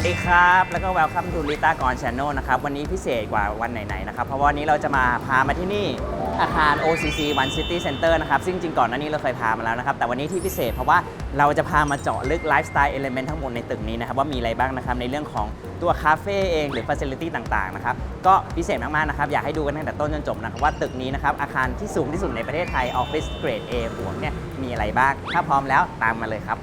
ดีครับแล้วก็ Welcome to Rita Gon Channel นะครับวันนี้พิเศษกว่าวันไหนๆนะครับเพราะวันนี้เราจะพามาที่นี่อาคาร OCC One City Center นะครับซึ่งจริงก่อนหน้านี้เราเคยพามาแล้วนะครับแต่วันนี้ที่พิเศษเพราะว่าเราจะพามาเจาะลึกไลฟ์สไตล์เอลิเมนต์ทั้งหมดในตึกนี้นะครับว่ามีอะไรบ้างนะครับในเรื่องของตัวคาเฟ่เองหรือ Facility ต่างๆนะครับก็พิเศษมากๆนะครับอยากให้ดูกันตั้งแต่ต้นจนจบนะครับว่าตึกนี้นะครับอาคารที่สูงที่สุดในประเทศไทย Office Grade A บวกเนี่ยมีอะไรบ้างถ้าพร้อมแล้วตามมาเลยครับ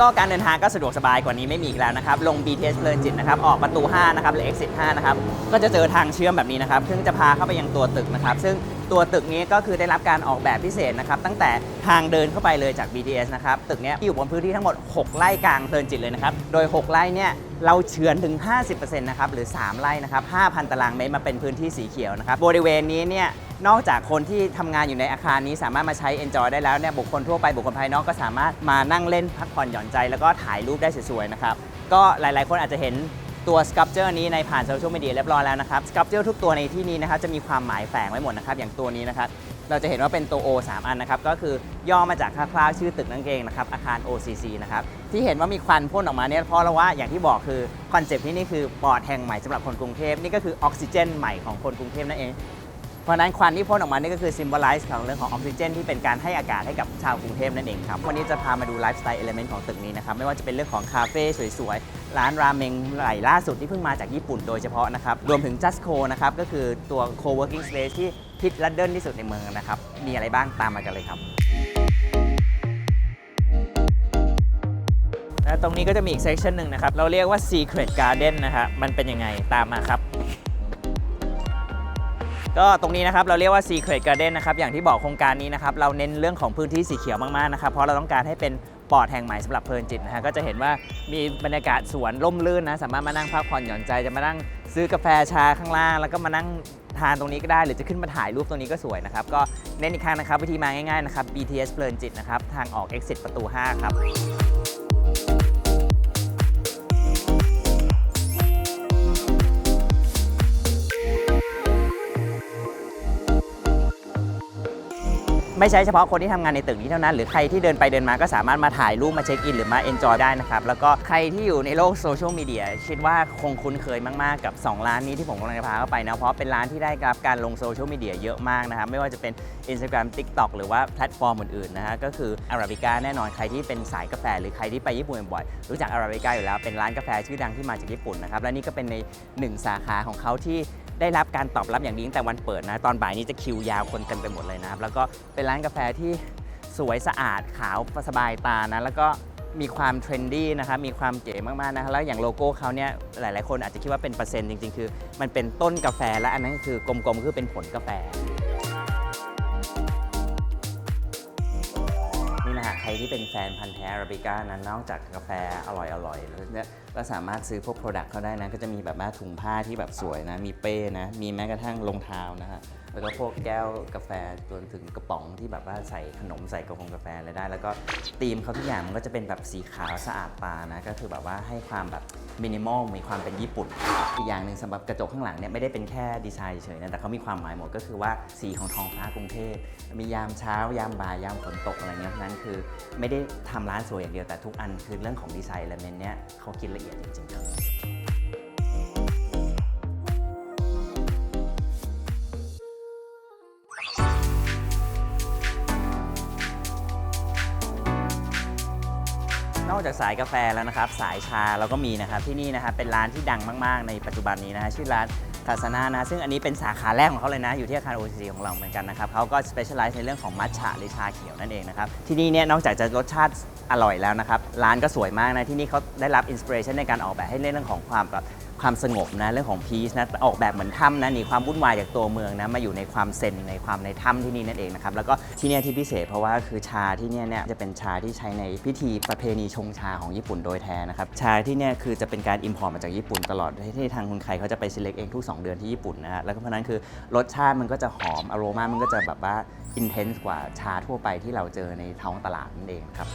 ก็การเดินทางก็สะดวกสบายกว่านี้ไม่มีอีกแล้วนะครับลง BTS เพลินจิตนะครับออกประตู5นะครับหรือ Exit 5นะครับก็จะเจอทางเชื่อมแบบนี้นะครับซึ่งจะพาเข้าไปยังตัวตึกนะครับซึ่งตัวตึกนี้ก็คือได้รับการออกแบบพิเศษนะครับตั้งแต่ทางเดินเข้าไปเลยจาก BTS นะครับตึกนี้อยู่บนพื้นที่ทั้งหมด6ไร่กลางเพลินจิตเลยนะครับโดย6ไร่เนี่ยเราเฉือนถึง 50% นะครับหรือ3ไร่นะครับ 5,000 ตารางเมตรมาเป็นพื้นที่สีเขียวนะครับบริเวณนี้เนี่ยนอกจากคนที่ทำงานอยู่ในอาคารนี้สามารถมาใช้ enjoy ได้แล้วเนี่ยบุคคลทั่วไปบุคคลภายนอกก็สามารถมานั่งเล่นพักผ่อนหย่อนใจแล้วก็ถ่ายรูปได้สวยๆนะครับก็หลายๆคนอาจจะเห็นตัวสครับเจอร์นี้ในผ่านโซเชียลมีเดียเรียบร้อยแล้วนะครับสครับเจอร์ทุกตัวในที่นี้นะครับจะมีความหมายแฝงไว้หมดนะครับอย่างตัวนี้นะครับเราจะเห็นว่าเป็นตัว O 3 อันนะครับก็คือย่อมาจากคร่าวๆชื่อตึกนั่นเองนะครับอาคาร OCC นะครับที่เห็นว่ามีควันพ่นออกมาเนี่ยเพราะว่าอย่างที่บอกคือคอนเซปต์ที่นี่คือปอดแห่งใหม่สำหรับคนกรุงเทพนี่ก็คือออกซิเจนใหม่ของคนกรุงเทพนั่นเองเพราะนั้นควันที่พ่นออกมานี่ก็คือซิมโบไลซ์ของเรื่องของออกซิเจนที่เป็นการให้อากาศให้กับชาวกรุงเทพนั่นเองครับวันนี้จะพามาดูไลฟ์สไตล์เอลิเมนต์ของตึกนี้นะครับไม่ว่าจะเป็นเรื่องของคาเฟ่สวยๆร้านราเมงใหม่ล่าสุดที่เพิ่งมาจากญี่ปุ่นโดยเฉพาะนะครับรวมถึง Just Co นะครับก็คือตัว Co-working Space ที่ฮิตและเดิลที่สุดในเมืองนะครับมีอะไรบ้างตามมากันเลยครับและตรงนี้ก็จะมีอีกเซสชันหนึ่งนะครับเราเรียกว่า Secret Garden นะครับมันเป็นยังไงตามมาครับก็ตรงนี้นะครับเราเรียกว่า Secret Garden นะครับอย่างที่บอกโครงการนี้นะครับเราเน้นเรื่องของพื้นที่สีเขียวมากๆนะครับเพราะเราต้องการให้เป็นปอดแห่งใหม่สำหรับเพลินจิตนะฮะก็จะเห็นว่ามีบรรยากาศสวนร่มรื่นนะสามารถมานั่งพักผ่อนหย่อนใจจะมานั่งซื้อกาแฟชาข้างล่างแล้วก็มานั่งทานตรงนี้ก็ได้หรือจะขึ้นมาถ่ายรูปตรงนี้ก็สวยนะครับก็เน้นอีกครั้งนะครับวิธีมาง่ายๆนะครับ BTS เพลินจิตนะครับทางออก Exit ประตู5ครับไม่ใช่เฉพาะคนที่ทำงานในตึกนี้เท่านั้นหรือใครที่เดินไปเดินมาก็สามารถมาถ่ายรูปมาเช็คอินหรือมาเอนจอยได้นะครับแล้วก็ใครที่อยู่ในโลกโซเชียลมีเดียคิดว่าคงคุ้นเคยมากๆกับ2ร้านนี้ที่ผมกำลังจะพาเข้าไปนะเพราะเป็นร้านที่ได้รับการลงโซเชียลมีเดียเยอะมากนะครับไม่ว่าจะเป็น Instagram TikTok หรือว่าแพลตฟอร์มอื่นๆนะฮะก็คือ Arabica แน่นอนใครที่เป็นสายกาแฟหรือใครที่ไปญี่ปุ่นบ่อยๆรู้จัก Arabica อยู่แล้วเป็นร้านกาแฟชื่อดังที่มาจากญี่ปุ่นนะครับและนี่ก็เป็นใน1สาขาของเขาที่ได้รับการตอบรับอย่างดีตั้งแต่วันเปิดนะตอนบ่ายนี้จะคิวยาวคนเต็มไปหมดเลยนะครับแล้วก็เป็นร้านกาแฟที่สวยสะอาดขาวสบายตานะแล้วก็มีความเทรนดี้นะครับมีความเก๋มากๆนะแล้วอย่างโลโก้เขาเนี่ยหลายๆคนอาจจะคิดว่าเป็นเปอร์เซ็นต์จริงๆคือมันเป็นต้นกาแฟและอันนั้นคือกลมๆคือเป็นผลกาแฟนี่นะฮะใครที่เป็นแฟนพันธุ์แท้อาราบิก้านั้นนอกจากกาแฟอร่อยๆแล้วเนี่ยก็สามารถซื้อพวกโปรดักต์เขาได้นะก็จะมีแบบว่าถุงผ้าที่แบบสวยนะมีเป้นะมีแม้กระทั่งรองเท้านะฮะแล้วก็พวกแก้วกาแฟจนถึงกระป๋องที่แบบว่าใส่ขนมใส่กาแฟอะไรได้แล้วก็ธีมเขาทุกอย่างมันก็จะเป็นแบบสีขาวสะอาดตานะก็คือแบบว่าให้ความแบบมินิมอลมีความเป็นญี่ปุ่นอีกอย่างหนึ่งสำหรับกระจกข้างหลังเนี่ยไม่ได้เป็นแค่ดีไซน์เฉยๆนะแต่เขามีความหมายหมดก็คือว่าสีของท้องฟ้ากรุงเทพมียามเช้ายามบ่ายยามฝนตกอะไรเงี้ยนั้นคือไม่ได้ทำร้านสวยอย่างเดียวแต่ทุกอันคือเรื่องของดีไซน์ element เนี่ยเขาคิดละเอียดจริงๆครับนอกจากสายกาแฟแล้วนะครับสายชาเราก็มีนะครับที่นี่นะครับเป็นร้านที่ดังมากๆในปัจจุบันนี้นะฮะชื่อร้านคาสนานะซึ่งอันนี้เป็นสาขาแรกของเขาเลยนะอยู่ที่อาคาร OCC ของเราเหมือนกันนะครับเขาก็ specialize ในเรื่องของมัทฉะหรือชาเขียวนั่นเองนะครับที่นี่เนี่ยนอกจากจะรสชาติอร่อยแล้วนะครับร้านก็สวยมากนะที่นี่เขาได้รับอินสปิเรชันในการออกแบบให้เรื่องของความสงบนะเรื่องของพีซนะออกแบบเหมือนถ้ำนะหนีความวุ่นวายจากตัวเมืองนะมาอยู่ในความเซนในถ้ำที่นี่นั่นเองนะครับแล้วก็ที่นี่ที่พิเศษเพราะว่าคือชาที่นี่เนี่ยจะเป็นชาที่ใช้ในพิธีประเพณีชงชาของญี่ปุ่นโดยแท้นะครับชาที่นี่คือจะเป็นการอิมพอร์ตมาจากญี่ปุ่นตลอดที่ทางคนไทยเขาจะไป select เองทุก2 เดือนที่ญี่ปุ่นนะฮะแล้วก็เพราะนั้นคือรสชาติมันก็จะหอมอโรมามันก็จะแบบว่าอินเทนส์กว่าชาทั่วไปที่เราเจอในท้องตลาดนั่นเองครับ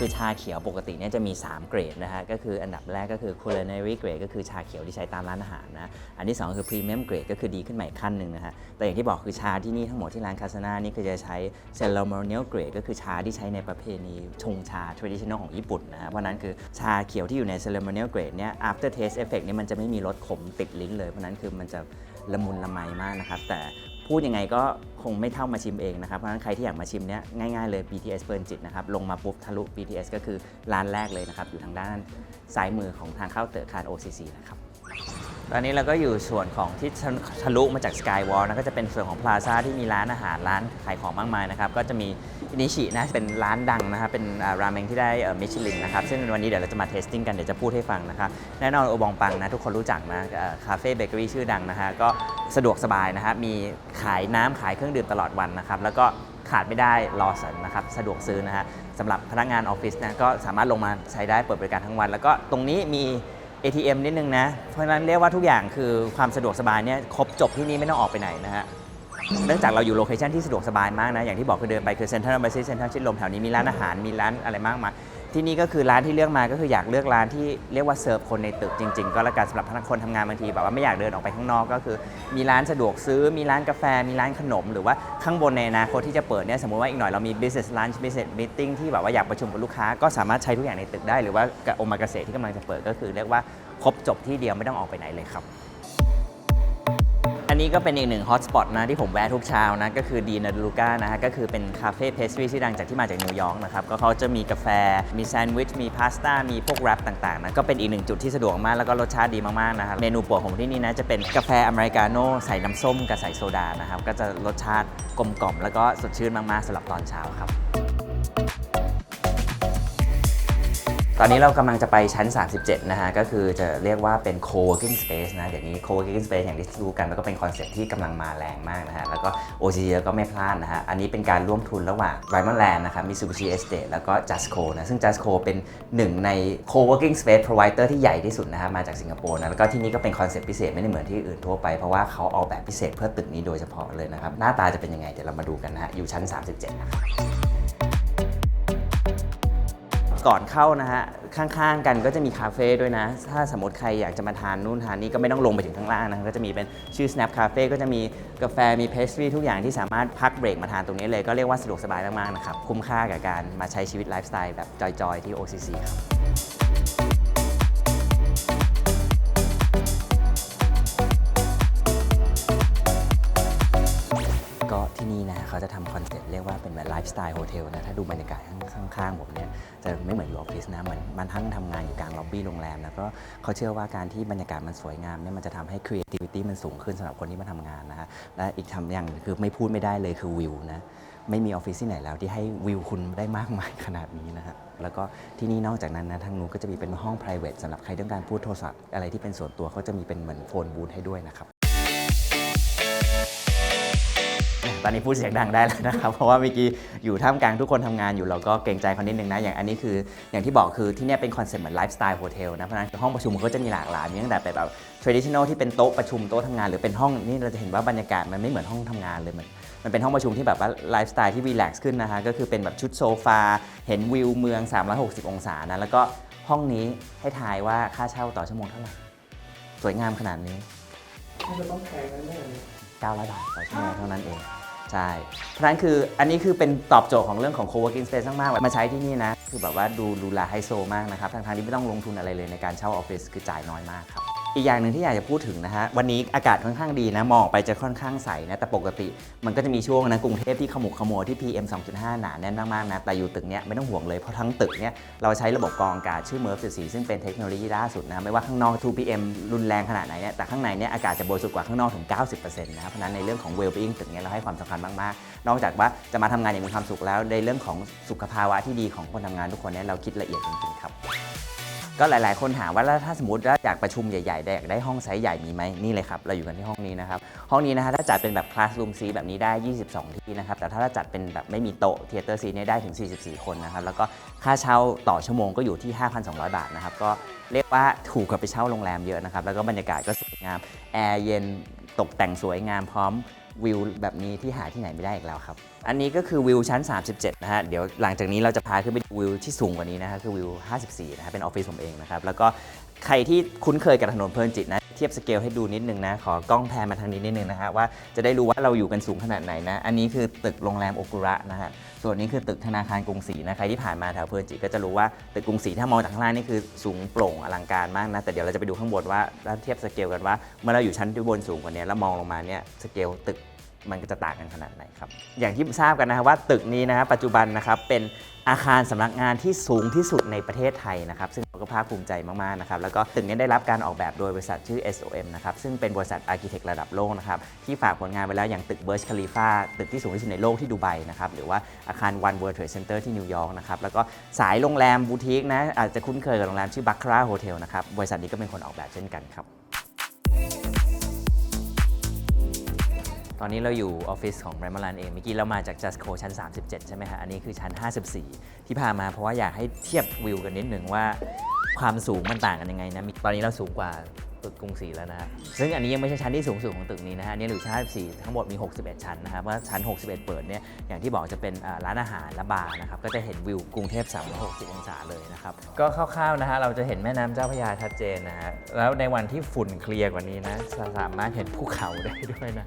คือชาเขียวปกติเนี่ยจะมี 3 เกรดนะฮะก็คืออันดับแรกก็คือ culinary grade ก็คือชาเขียวที่ใช้ตามร้านอาหารนะอันที่ 2 คือ premium grade ก็คือดีขึ้นมาอีกขั้นหนึ่งนะฮะแต่อย่างที่บอกคือชาที่นี่ทั้งหมดที่ร้านคาสนานี่คือจะใช้ ceremonial grade ก็คือชาที่ใช้ในประเพณีชงชา traditional ของญี่ปุ่นนะฮะเพราะนั้นคือชาเขียวที่อยู่ใน ceremonial grade เนี่ย after taste effect เนี่ยมันจะไม่มีรสขมติดลิ้นเลยเพราะนั้นคือมันจะละมุนละไมมากนะครับแต่พูดยังไงก็คงไม่เท่ามาชิมเองนะครับเพราะฉะนั้นใครที่อยากมาชิมเนี้ยง่ายๆเลย BTS เพลินจิตนะครับลงมาปุ๊บทะลุ BTS ก็คือร้านแรกเลยนะครับอยู่ทางด้านซ้ายมือของทางเข้าตึกอาคาร OCC นะครับตอนนี้เราก็อยู่ส่วนของที่ทะลุมาจาก Skywalk นะก็จะเป็นส่วนของพลาซ่าที่มีร้านอาหารร้านขายของมากมายนะครับก็จะมีนิชินะเป็นร้านดังนะครับเป็นราเมงที่ได้มิชลินนะครับซึ่งวันนี้เดี๋ยวเราจะมาเทสติ้งกันเดี๋ยวจะพูดให้ฟังนะครับแน่นอนโอบองปังนะทุกคนรู้จักนะคาเฟ่เบเกอรี่ชื่อดังนะฮะก็สะดวกสบายนะครับมีขายน้ำขายเครื่องดื่มตลอดวันนะครับแล้วก็ขาดไม่ได้รอสันนะครับสะดวกซื้อนะฮะสำหรับพนักงานออฟฟิศนะก็สามารถลงมาใช้ได้เปิดบริการทั้งวันแล้วก็ตรงนี้มี ATM นิดนึงนะเพราะฉะนั้นเรียกว่าทุกอย่างคือความสะดวกสบายเนี่ยครบจบที่นี่ไม่ต้องออกไปไหนนะฮะเนื่องจากเราอยู่โลเคชันที่สะดวกสบายมากนะอย่างที่บอกคือเดินไปคือเซ็นทรัลบาซิสเซ็นทรัลชิดลมแถวนี้มีร้านอาหารมีร้านอะไรมากมายที่นี่ก็คือร้านที่เลือกมาก็คืออยากเลือกร้านที่เรียกว่าเซิร์ฟคนในตึกจริงๆก็แล้วกันสำหรับคนทำงานบางทีแบบว่าไม่อยากเดินออกไปข้างนอกก็คือมีร้านสะดวกซื้อมีร้านกาแฟมีร้านขนมหรือว่าข้างบนในอนาคตที่จะเปิดเนี่ยสมมติว่าอีกหน่อยเรามี business lunch business meeting ที่แบบว่าอยากประชุมกับลูกค้าก็สามารถใช้ทุกอย่างในตึกได้หรือว่าโอมากาเสะที่กำลังจะเปิดก็คือเรียกว่าครบจบที่เดียวไม่ต้องออกไปไหนเลยครับอันนี้ก็เป็นอีกหนึ่งฮอตสปอตนะที่ผมแวะทุกเช้านะก็คือดีนาดูลูก้านะฮะก็คือเป็นคาเฟ่เพสทรีที่ดังจากที่มาจากนิวยอร์กนะครับก็เขาจะมีกาแฟมีแซนด์วิชมีพาสต้ามีพวกแรปต่างๆนะก็เป็นอีกหนึ่งจุดที่สะดวกมากแล้วก็รสชาติดีมากๆนะครับเมนูโปรดของที่นี่นะจะเป็นกาแฟอเมริกาโน่ใส่น้ำส้มกับใส่โซดานะครับก็จะรสชาติกลมกล่อมแล้วก็สดชื่นมากๆสำหรับตอนเช้าครับตอนนี้เรากำลังจะไปชั้น 37 นะฮะก็คือจะเรียกว่าเป็น co-working space นะเดี๋ยวนี้ co-working space อย่างที่รู้กันแล้วก็เป็นคอนเซ็ปต์ที่กำลังมาแรงมากนะฮะแล้วก็ OCC ก็ไม่พลาดนะฮะอันนี้เป็นการร่วมทุนระหว่าง Ryman Land นะครับ Mitsubishi Estate แล้วก็ Justco นะซึ่ง Justco เป็นหนึ่งใน co-working space provider ที่ใหญ่ที่สุดนะฮะมาจากสิงคโปร์นะแล้วก็ที่นี่ก็เป็นคอนเซ็ปต์พิเศษไม่ได้เหมือนที่อื่นทั่วไปเพราะว่าเขาออกแบบพิเศษเพื่อตึกนี้โดยเฉพาะเลยนะครับหน้าตาจะเป็นยังไงเดี๋ยวเรามาดูกันนะฮะอยู่ชั้น 37 นะครับก่อนเข้านะฮะข้างๆกันก็จะมีคาเฟ่ด้วยนะถ้าสมมติใครอยากจะมาทานนู่นทานนี่ก็ไม่ต้องลงไปถึงข้างล่างนะก็จะมีเป็นชื่อ Snap Cafe ก็จะมีกาแฟมีเพสทรีทุกอย่างที่สามารถพักเบรกมาทานตรงนี้เลยก็เรียกว่าสะดวกสบายมากๆนะครับคุ้มค่ากับการมาใช้ชีวิตไลฟ์สไตล์แบบจอยๆที่ OCC ครับก็ที่นี่นะเขาจะทำคอนเซ็ปต์เรียกว่าเป็นแบบไลฟ์สไตล์โฮเทลนะถ้าดูบรรยากาศข้างๆผมเนี่ยจะไม่เหมือนอยู่ออฟฟิศนะเหมือนมันทั้งทำงานอยู่กลางล็อบบี้โรงแรมแล้วก็เขาเชื่อว่าการที่บรรยากาศมันสวยงามเนี่ยมันจะทำให้ creativity มันสูงขึ้นสำหรับคนที่มาทำงานนะฮะและอีกทำอย่างคือไม่พูดไม่ได้เลยคือวิวนะไม่มีออฟฟิศที่ไหนแล้วที่ให้วิวคุณได้มากมายขนาดนี้นะฮะแล้วก็ที่นี่นอกจากนั้นนะทางนู้นก็จะมีเป็นห้อง private สำหรับใครต้องการพูดโทรศัพท์อะไรที่เป็นส่วนตัวเขาจะมีเป็นเหมือนโฟนบูธให้ด้วยนะครับตอนนี้พูดเสียงดังได้แล้วนะครับเพราะว่าเมื่อกี้อยู่ท่ามกลางทุกคนทำงานอยู่เราก็เกรงใจเขานิดนึงนะอย่างอันนี้คืออย่างที่บอกคือที่นี่เป็นคอนเซ็ปต์เหมือนไลฟ์สไตล์โฮเทลนะเพราะฉะนั้นห้องประชุมก็จะมีหลากหลายมีตั้งแต่แบบ traditional ที่เป็นโต๊ะประชุมโต๊ะทำงานหรือเป็นห้องนี่เราจะเห็นว่าบรรยากาศมันไม่เหมือนห้องทำงานเลยมันเป็นห้องประชุมที่แบบว่าไลฟ์สไตล์ที่รีแลกซ์ขึ้นนะฮะก็คือเป็นแบบชุดโซฟาเห็นวิวเมือง360องศานะแล้วก็ห้องนี้ให้ทายว่าค่าเช่าต่อชั่วโมงเท่าไหร่สวยงามขนาดนี้จะต้องแพงแน่เลย900 บาทต่อชั่วโมงเท่านั้นเองใช่เพราะฉะนั้นคืออันนี้คือเป็นตอบโจทย์ของเรื่องของ co-working space มากๆมาใช้ที่นี่นะคือแบบว่าดูแลไฮโซมากนะครับทางที่ไม่ต้องลงทุนอะไรเลยในการเช่าออฟฟิศคือจ่ายน้อยมากครับอีกอย่างหนึ่งที่อยากจะพูดถึงนะฮะวันนี้อากาศค่อนข้างดีนะมองออกไปจะค่อนข้างใสนะแต่ปกติมันก็จะมีช่วงนะกรุงเทพที่ขมุกขมัวที่ PM 2.5 หนาแน่นมากๆนะแต่อยู่ตึกเนี้ยไม่ต้องห่วงเลยเพราะทั้งตึกเนี้ยเราใช้ระบบกรองอากาศชื่อ MERV 14ซึ่งเป็นเทคโนโลยีล่าสุดนะไม่ว่าข้างนอก 2PM รุนแรงขนาดไหนเนี่ยแต่ข้างในเนี่ยอากาศจะบริสุทธิ์กว่าข้างนอกถึง 90% นะครับเพราะนั้นในเรื่องของ well-being ตึกเนี้ยเราให้ความสำคัญมากๆนอกจากว่าจะมาทำงานอย่างมีความสุขแล้วในเรื่องของสุขภาวะที่ดีของคนทำงานทุกคนเนี่ยเราคิดละเอียดจริงๆครับก็หลายๆคนถามว่าแล้วถ้าสมมติว่าอยากประชุมใหญ่ๆอยากได้ห้องไซส์ใหญ่มีไหมนี่เลยครับเราอยู่กันที่ห้องนี้นะครับห้องนี้นะฮะถ้าจัดเป็นแบบ classroom seat แบบนี้ได้22ที่นะครับแต่ถ้าจัดเป็นแบบไม่มีโต๊ะ theater seat เนี่ยได้ถึง44คนนะครับแล้วก็ค่าเช่าต่อชั่วโมงก็อยู่ที่ 5,200 บาทนะครับก็เรียกว่าถูกกว่าไปเช่าโรงแรมเยอะนะครับแล้วก็บรรยากาศก็สวยงามแอร์เย็นตกแต่งสวยงามพร้อม วิวแบบนี้ที่หาที่ไหนไม่ได้อีกแล้วครับอันนี้ก็คือวิวชั้น 37 นะฮะเดี๋ยวหลังจากนี้เราจะพาขึ้นไปดูวิวที่สูงกว่านี้นะฮะคือวิว 54 นะฮะเป็นออฟฟิศผมเองนะครับแล้วก็ใครที่คุ้นเคยกับถนนเพลินจิตนะเทียบสเกลให้ดูนิดนึงนะขอกล้องแพนมาทางนี้นิดนึงนะฮะว่าจะได้รู้ว่าเราอยู่กันสูงขนาดไหนนะอันนี้คือตึกโรงแรมโอกุระนะฮะส่วนนี้คือตึกธนาคารกรุงศรีนะใครที่ผ่านมาแถวเพลินจิตก็จะรู้ว่าตึกกรุงศรีถ้ามองจากข้างล่างนี่คือสูงโปร่งอลังการมากนะแต่เดี๋ยวเราจะไปดูข้างบนว่าแล้วเทียบสเกลกันว่าเมื่อเราอยู่ชั้นที่บนสูงกว่านี้แล้วมองลงมาเนี่ยสเกลตึกมันก็จะต่างกันขนาดไหนครับอย่างที่ทราบกันนะครับว่าตึกนี้นะครับปัจจุบันนะครับเป็นอาคารสำนักงานที่สูงที่สุดในประเทศไทยนะครับซึ่งเราก็ภาคภูมิใจมากๆนะครับแล้วก็ตึกนี้ได้รับการออกแบบโดยบริษัทชื่อ SOM นะครับซึ่งเป็นบริษัทอาร์คิเทคระดับโลกนะครับที่ฝากผลงานไว้แล้วอย่างตึกเบิร์จคาลิฟาตึกที่สูงที่สุดในโลกที่ดูไบนะครับหรือว่าอาคาร One World Trade Center ที่นิวยอร์กนะครับแล้วก็สายโรงแรมบูติกนะอาจจะคุ้นเคยกับโรงแรมชื่อ Baccarat Hotel นะครับบริษัทนี้ก็เป็นคนออกแบบเช่นกันครับตอนนี้เราอยู่ออฟฟิศของ Ramalan เองเมื่อกี้เรามาจาก Justco ชั้น 37 ใช่ไหมฮะอันนี้คือชั้น 54 ที่พามาเพราะว่าอยากให้เทียบวิวกันนิดหนึ่งว่าความสูงมันต่างกันยังไงนะตอนนี้เราสูงกว่าตึกกรุงศรีแล้วนะฮะซึ่งอันนี้ยังไม่ใช่ชั้นที่สูงสุดของตึกนี้นะฮะอันนี้อยู่ชั้น 54 ทั้งหมดมี 61 ชั้นนะครับว่าชั้น 61 เปิดเนี่ยอย่างที่บอกจะเป็นร้านอาหารและบาร์นะครับก็จะเห็นวิวกรุงเทพ360 องศาเลยนะครับก็คร่าวๆนะฮะเราจะเห็นแม่น้ำเจ้าพระยาชัดเจนนะฮะแล้วในวันที่ฝุ่นเคลียร์กว่านี้นะสามารถเห็นภูเขาได้ด้วยนะ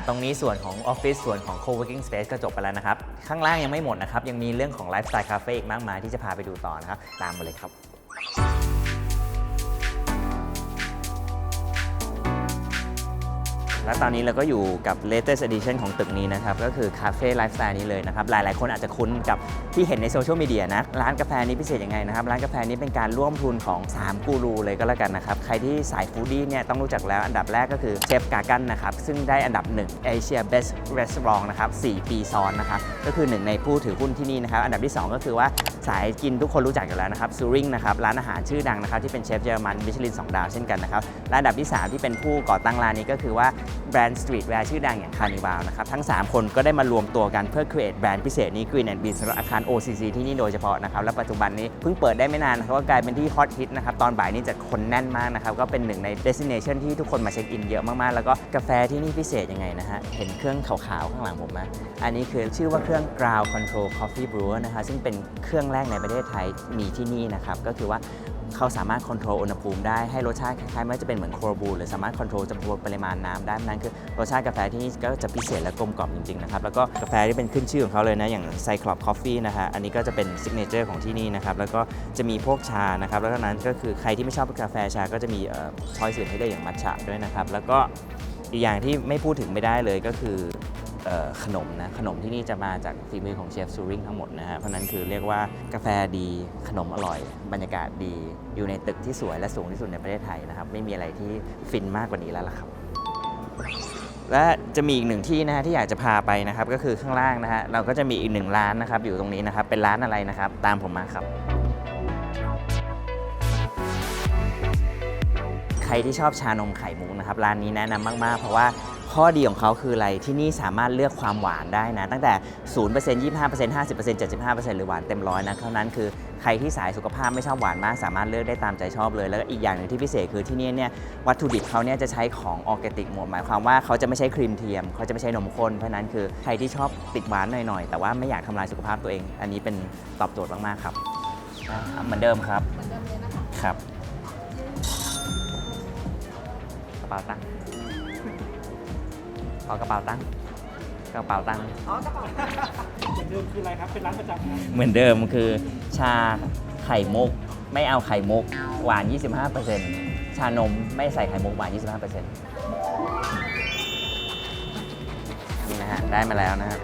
ตรงนี้ส่วนของออฟฟิศส่วนของ co-working space ก็จบไปแล้วนะครับข้างล่างยังไม่หมดนะครับยังมีเรื่องของไลฟ์สไตล์คาเฟ่อีกมากมายที่จะพาไปดูต่อนะครับตามมาเลยครับและตอนนี้เราก็อยู่กับ latest edition ของตึกนี้นะครับก็คือคาเฟ่ไลฟ์สไตล์นี้เลยนะครับหลายๆคนอาจจะคุ้นกับที่เห็นในโซเชียลมีเดียนะร้านกาแฟนี้พิเศษยังไงนะครับร้านกาแฟนี้เป็นการร่วมทุนของ3กูรูเลยก็แล้วกันนะครับใครที่สายฟู้ดี้เนี่ยต้องรู้จักแล้วอันดับแรกก็คือเชฟกากันนะครับซึ่งได้อันดับ1 Asia Best Restaurant นะครับ4 ปีซ้อนนะครับก็คือ1ในผู้ถือหุ้นที่นี่นะครับอันดับที่2ก็คือว่าสายกินทุกคนรู้จักอยู่แล้วนะครับซูริงนะครับร้านอาหารชื่อดังนะครับที่เป็นเชฟเยอรมันมิชลิน2 ดาวเช่นกันนะครับและอันดับที่3ที่เป็นผู้ก่อตั้งร้านนี้ก็คือว่าแบรนด์สตรีทแวร์ชื่อดังอย่างคาร์นิวาลนะครับทั้ง3คนก็ได้มารวมตัวกันเพื่อ create แบรนด์พิเศษนี้ Green and Bean สำหรับอาคาร OCC ที่นี่โดยเฉพาะนะครับและปัจจุบันนี้เพิ่งเปิดได้ไม่นานนะครับก็กลายเป็นที่ฮอตฮิตนะครับตอนบ่ายนี้จะคนแน่นมากนะครับก็เป็นหนึ่งใน destination ที่ทุกคนมาเช็คอินเยอะมากๆแล้วก็กาแฟที่นี่พิเศษยังไงนะฮะเห็นเครื่องขาวๆข้างหลังผมไหมอันนี้คือชื่อว่าเครื่อง Ground Control Coffee Brewer นะคะซึ่งเป็นเครื่องแรกในประเทศไทยมีที่นี่นะครับก็คือว่าเขาสามารถควบคุมอุณหภูมิได้ให้รสชาติคล้ายๆไม่ว่าจะเป็นเหมือนโคลบูหรือสามารถควบคุมจำนวนปริมาณน้ำได้นั่นคือรสชาติกาแฟที่นี่ก็จะพิเศษและกลมกล่อมจริงๆนะครับแล้วก็กาแฟที่เป็นขึ้นชื่อของเขาเลยนะอย่าง Cyclops Coffee นะฮะอันนี้ก็จะเป็นซิกเนเจอร์ของที่นี่นะครับแล้วก็จะมีพวกชานะครับแล้วก็นั้นก็คือใครที่ไม่ชอบกาแฟชาก็จะมีช้อยส์อื่นให้ได้อย่างมัทฉะด้วยนะครับแล้วก็อีกอย่างที่ไม่พูดถึงไม่ได้เลยก็คือขนมนะขนมที่นี่จะมาจากฝีมือของเชฟซูริงทั้งหมดนะฮะเพราะนั้นคือเรียกว่ากาแฟดีขนมอร่อยบรรยากาศดีอยู่ในตึกที่สวยและสูงที่สุดในประเทศไทยนะครับไม่มีอะไรที่ฟินมากกว่านี้แล้วล่ะครับและจะมีอีกหนึ่งที่นะฮะที่อยากจะพาไปนะครับก็คือข้างล่างนะฮะเราก็จะมีอีกหนึ่งร้านนะครับอยู่ตรงนี้นะครับเป็นร้านอะไรนะครับตามผมมาครับใครที่ชอบชานมไข่มุกนะครับร้านนี้แนะนำมากๆเพราะว่าข้อดีของเขาคืออะไรที่นี่สามารถเลือกความหวานได้นะตั้งแต่ 0% 25% 50% 75% หรือหวานเต็มร้อยนะเท่านั้นคือใครที่สายสุขภาพไม่ชอบหวานมากสามารถเลือกได้ตามใจชอบเลยแล้วก็อีกอย่างหนึ่งที่พิเศษคือที่นี่เนี่ยวัตถุดิบเขาเนี่ยจะใช้ของออร์แกนิกหมดหมายความว่าเขาจะไม่ใช้ครีมเทียมเขาจะไม่ใช้นมข้นเพราะนั้นคือใครที่ชอบติดหวานหน่อยๆแต่ว่าไม่อยากทำลายสุขภาพตัวเองอันนี้เป็นตอบโจทย์มากๆครับเหมือนเดิมครับเหมือนเดิมเลยนะคะครับกระเป๋าตังค์ขอกระเป๋าตังค์กระเป๋าตังค์อ๋อกระเป๋าเหมือนเดิมคืออะไรครับเป็นร้านประจำครับเหมือนเดิมคือชาไข่มุกไม่เอาไข่มุกหวาน 25% ชานมไม่ใส่ไข่มุกหวาน 25%นี่นะฮะได้มาแล้วนะครับ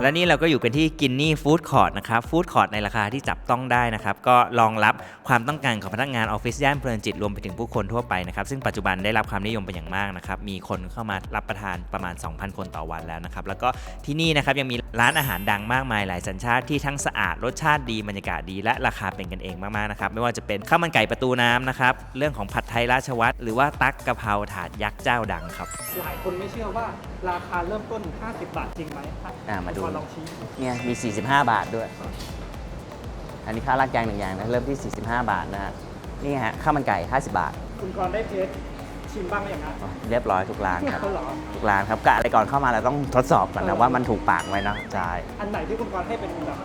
และนี่เราก็อยู่กันที่กินนี่ฟู้ดคอร์ทนะครับฟู้ดคอร์ทในราคาที่จับต้องได้นะครับก็รองรับความต้องการของพนักงานออฟฟิศย่านเพลินจิตรวมไปถึงผู้คนทั่วไปนะครับซึ่งปัจจุบันได้รับความนิยมเป็นอย่างมากนะครับมีคนเข้ามารับประทานประมาณ 2,000 คนต่อวันแล้วนะครับแล้วก็ที่นี่นะครับยังมีร้านอาหารดังมากมายหลายสัญชาติที่ทั้งสะอาดรสชาติดีบรรยากาศดีและราคาเป็นกันเองมากๆนะครับไม่ว่าจะเป็นข้าวมันไก่ประตูน้ำนะครับเรื่องของผัดไทยราชวัตรหรือว่าตั๊กกะเพราถาดยักษ์เจ้าดังครับหลายคนไม่เชื่อว่าราคาเริ่มต้น50 บาทจริงไหมมาดูลองชี้เนี่ยมี45 บาทด้วย อันนี้ข้าวราดแกง1 อย่างนะเริ่มที่ 45 บาทนะฮะนี่ฮะข้าวมันไก่ 50 บาท คุณกรณ์ได้เทสชิมบ้างหรือยังครับ เรียบร้อยทุกร้านครับ เขาเหรอ ทุกร้านครับกะอะไรก่อนเข้ามาเราต้องทดสอบก่อนนะว่ามันถูกปากไหมเนาะใช่ อันไหนที่คุณกรณ์ให้เป็นแบบ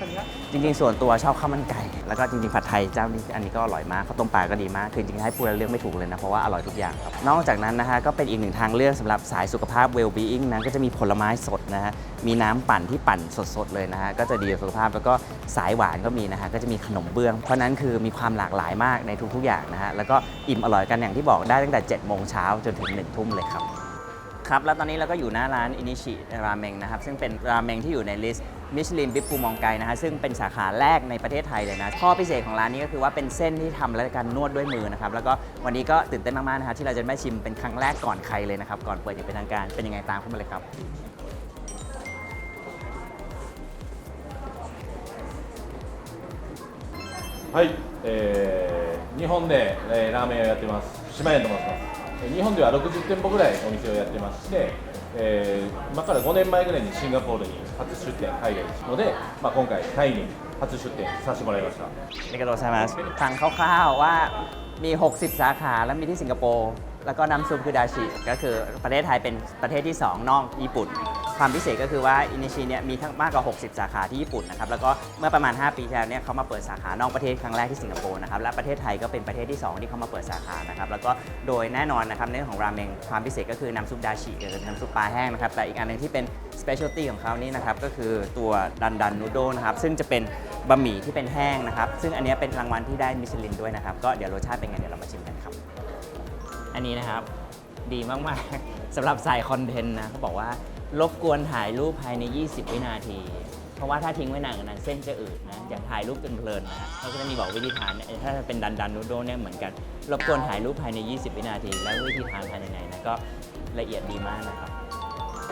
อันเนี้ย จริงๆส่วนตัวชอบข้าวมันไก่ แล้วก็จริงๆผัดไทยเจ้านี้อันนี้ก็อร่อยมากข้าวต้มปลาก็ดีมากคือจริงๆให้พูดแล้วเลือกไม่ถูกเลยนะเพราะว่าอร่อยทุกอย่างครับนอกจากนั้นนะฮะก็เป็นอีกหนึ่งทางเลือกสำหรับสายสุขภาพ well being นะก็จะมีผลไม้สดนะฮะมีน้ำปั่นที่ปั่นสดๆเลยนะฮะก็จะดีต่อสุขภาพแล้วก็สายหวานก็มีนะฮะก็จะมีขนมเบื้องเพราะนั้นคือมีความหลากหลายมากในทุกๆอย่างนะฮะแล้วก็อิ่มอร่อยกันอย่างที่บอกได้ตั้งแต่ 7 โมงเช้าจนถึง 1 ทุ่มเลยครับครับแล้วตอนนี้เราก็อยู่หน้าร้านอินิชิราเมงนะครับซึ่งเป็นราเมงที่อยู่ในลิสต์มิชลินบิ๊กฟูมองไกนะฮะซึ่งเป็นสาขาแรกในประเทศไทยเลยนะข้อพิเศษของร้านนี้ก็คือว่าเป็นเส้นที่ทำและการนวดด้วยมือนะครับแล้วก็วันนี้ก็ตื่นเต้นมากๆนะฮะที่เราจะได้ชิมเป็นครั้งแรกก่อนใครเลยนะครับก่อนเปิดอย่างเป็นทางการเป็นยังไงตามเข้ามาเลยครับ はい、日本で、ラーメンをやってます島屋と申します、日本では60店舗ぐらいお店をやってまして、今から5年前ぐらいにシンガポールに初出店海外ので、今回タイに初出店させてもらいました。นี่ก็โดไซมัสฟังคร่าวๆว่ามี 60 สาขาแล้วมีที่สิงคโปร์แล้วก็น้ำซุปคือดาชิก็คือประเทศไทยเป็นประเทศที่ 2 นอกญี่ปุ่น ความพิเศษก็คือว่าอินิชิเนี่ยมีทั้งมากกว่า 60 สาขาที่ญี่ปุ่นนะครับแล้วก็เมื่อประมาณ 5 ปีที่แล้วเนี่ยเขามาเปิดสาขานอกประเทศครั้งแรกที่สิงคโปร์นะครับและประเทศไทยก็เป็นประเทศที่ 2 ที่เขามาเปิดสาขานะครับแล้วก็โดยแน่นอนนะครับในเรื่องของราเมงความพิเศษก็คือน้ำซุปดาชิหรือน้ำซุปปลาแห้งนะครับแต่อีกอันหนึงที่เป็น specialty ของเขานี่นะครับก็คือตัวดันนูโดนะครับซึ่งจะเป็นบะหมี่ที่เป็นแห้งนะครับซึ่งอันนี้เป็นรางวัลที่ได้มิชลินด้วยนะครับก็เดี๋ยวรสชาติเป็นไงเดี๋ยวเรามาชิมกันครับอันนี้นะครับดีมากๆ สำหรับสายคอนเทนต์นะเขาบอกว่ารบกวนถ่ายรูปภายใน 20 วินาที เพราะว่าถ้าทิ้งไว้นานกว่านั้นเส้นจะอืดนะอย่างถ่ายรูปจนเพลินนะฮะเขาก็จะมีบอกวิธีทานเนี่ยถ้าเป็นดันนูโดเนี่ยเหมือนกันรบกวนถ่ายรูปภายใน 20 วินาที และวิธีทานยังไงนะก็ละเอียดดีมากนะครับ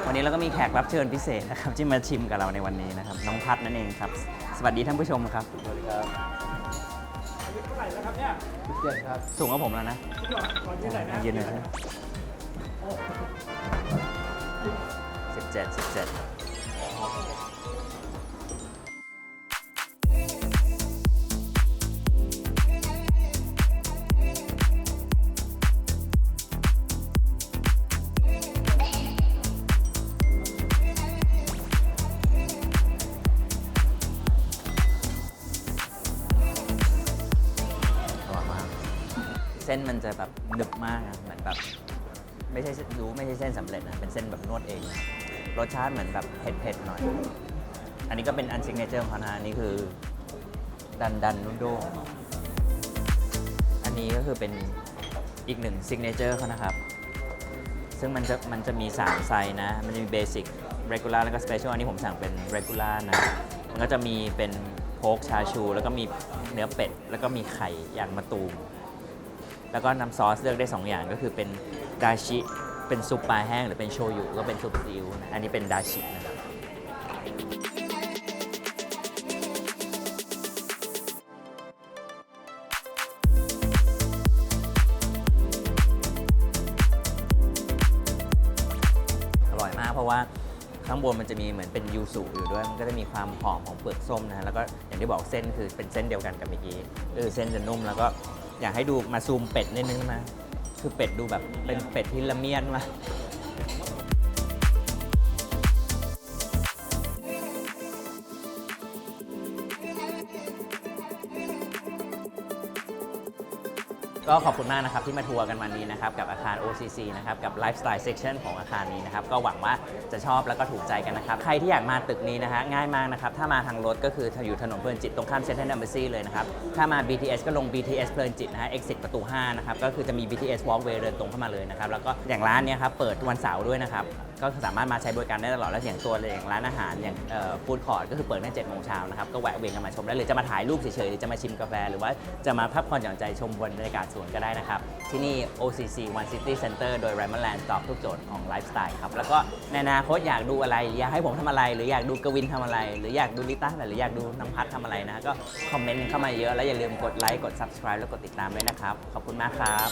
วันนี้เราก็มีแขกรับเชิญพิเศษนะครับที่มาชิมกับเราในวันนี้นะครับน้องพัดนั่นเองครับสวัสดีท่านผู้ชมครับสวัสดีครับ อายุเท่าไหร่แล้วครับเนี่ย สูงกว่าผมแล้วนะ ขอยืนหน่อยนะ ยืนหน่อยนะ17 อร่อยมากเส้นมันจะแบบหนึบมากอะเหมือนแบบไม่ใช่เส้นสำเร็จนะเป็นเส้นแบบนวดเองนะรสชาติเหมือนแบบเผ็ดๆหน่อย อันนี้ก็เป็นอันซิกเนเจอร์ของเขานะอันนี้คือดันนูโดอันนี้ก็คือเป็นอีกหนึ่งซิกเนเจอร์เขานะครับซึ่งมันจะมี3ไซส์นะมันจะมีเบสิกเรกูล่าแล้วก็สเปเชียลอันนี้ผมสั่งเป็นเรกูล่านะมันก็จะมีเป็นโพกชาชูแล้วก็มีเนื้อเป็ดแล้วก็มีไข่อย่างมะตูมแล้วก็น้ำซอสเลือกได้ 2 อย่างก็คือเป็นดาชิเป็นซุปปลาแห้งหรือเป็นโชยุก็เป็นซุปซีอิ๊วนะอันนี้เป็นดาชินะครับอร่อยมากเพราะว่าข้างบนมันจะมีเหมือนเป็นยูสุอยู่ด้วยมันก็จะมีความหอมของเปลือกส้มนะแล้วก็อย่างที่บอกเส้นคือเป็นเส้นเดียวกันกับเมื่อกี้เส้นจะนุ่มแล้วก็อยากให้ดูมาซูมเป็ดนิดนึงนะคือเป็ดดูแบบเป็นเป็ดที่ละเมียดมากก็ขอบคุณมากนะครับที่มาทัวร์กันวันนี้นะครับกับอาคาร OCC นะครับกับไลฟ์สไตล์เซ c ชันของอาคารนี้นะครับก็หวังว่าจะชอบแล้วก็ถูกใจกันนะครับใครที่อยากมาตึกนี้นะฮะง่ายมากนะครับถ้ามาทางรถก็คืออยู่ถนนเพลินจิตตรงข้ามเซ็นทรัล Embassy เลยนะครับถ้ามา BTS ก็ลง BTS เพลินจิตนะฮะ exit ประตู 5 นะครับก็คือจะมี BTS walkway เดินตรงเข้ามาเลยนะครับแล้วก็อย่างร้านเนี้ยครับเปิดวันเสาร์ด้วยนะครับก็สามารถมาใช้บริการได้ตลอดและอย่างตัวอย่างร้านอาหารอย่างฟู้ดคอร์ทก็คือเปิดตั้ง7 โมงเช้านะครับก็แวะเวียนกันมาชมได้เลยจะมาถ่ายรูปเฉยๆหรือจะมาชิมกาแฟหรือว่าจะมาพักผ่อนหย่อนใจชมบรรยากาศสวนก็ได้นะครับที่นี่ OCC One City Center โดย Raymond ตอบทุกโจทย์ของไลฟ์สไตล์ครับแล้วก็ในอนาคตอยากดูอะไรอยากให้ผมทำอะไรหรืออยากดูกวินทำอะไรหรืออยากดูลิต้าหรืออยากดูน้ำพัดทำอะไรนะก็คอมเมนต์เข้ามาเยอะแล้วอย่าลืมกดไลค์กด subscribe แล้วกดติดตามด้วยนะครับขอบคุณมากครับ